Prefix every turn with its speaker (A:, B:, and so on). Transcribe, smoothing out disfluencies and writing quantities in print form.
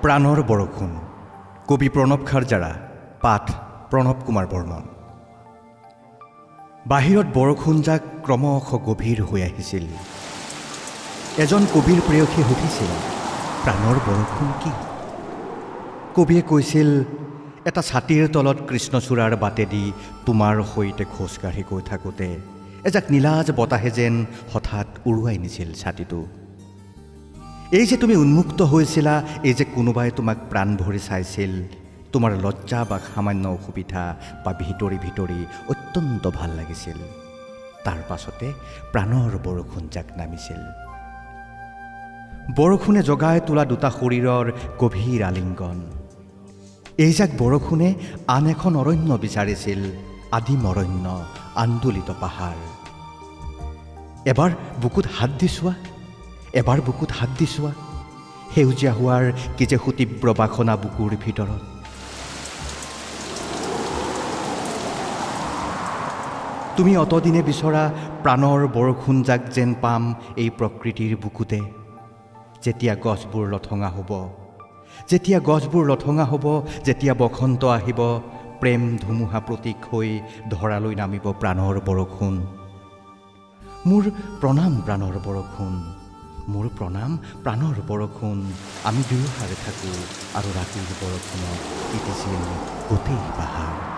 A: প্ৰাণৰ বৰষুণ কবি প্ৰণৱ খাৰজাৰা পাঠ প্ৰণৱ কুমাৰ বৰ্মন। বাহিৰত বৰষুণজাক ক্ৰমশ গভীৰ হৈ আহিছিল। এজন কবিৰ প্ৰেয়সীয়ে সুধিছিল, প্ৰাণৰ বৰষুণ কি? কবিয়ে কৈছিল, এটা ছাতিৰ তলত কৃষ্ণচূড়াৰ বাটেদি তোমাৰ সৈতে খোজকাঢ়ি গৈ থাকোঁতে এজাক নীলাজ বতাহে যেন হঠাৎ উৰুৱাই নিছিল ছাতিটো। এই যে তুমি উন্মুক্ত হৈছিলা, এই যে কোনোবাই তোমাক প্ৰাণ ভৰি চাইছিল, তোমাৰ লজ্জা বা সামান্য অসুবিধা বা ভিতৰি ভিতৰি অত্যন্ত ভাল লাগিছিল। তাৰ পাছতে প্ৰাণৰ বৰষুণজাক নামিছিল। বৰষুণে জগাই তোলা দুটা শৰীৰৰ গভীৰ আলিংগন। এইজাক বৰষুণে আন এখন অৰণ্য বিচাৰিছিল, আদিম অৰণ্য, আন্দোলিত পাহাৰ। এবাৰ বুকুত হাত দি চোৱা, এবাৰ বুকুত হাত দি চোৱা, সেউজীয়া হোৱাৰ কি যে সুতীব্ৰ বাসনা বুকুৰ ভিতৰত। তুমি অতদিনে বিচৰা প্ৰাণৰ বৰষুণজাক যেন পাম এই প্ৰকৃতিৰ বুকুতে। যেতিয়া গছবোৰ লঠঙা হ'ব, যেতিয়া গছবোৰ লঠঙা হ'ব, যেতিয়া বসন্ত আহিব, প্ৰেম ধুমুহা প্ৰতীক হৈ ধৰালৈ নামিব প্ৰাণৰ বৰষুণ। মোৰ প্ৰণাম প্ৰাণৰ বৰষুণ, মোৰ প্ৰণাম প্ৰাণৰ বৰষুণ। আমি দুয়োহাৰে থাকোঁ আৰু ৰাতিৰ বৰষুণত তিতিছিল গোটেই পাহাৰ।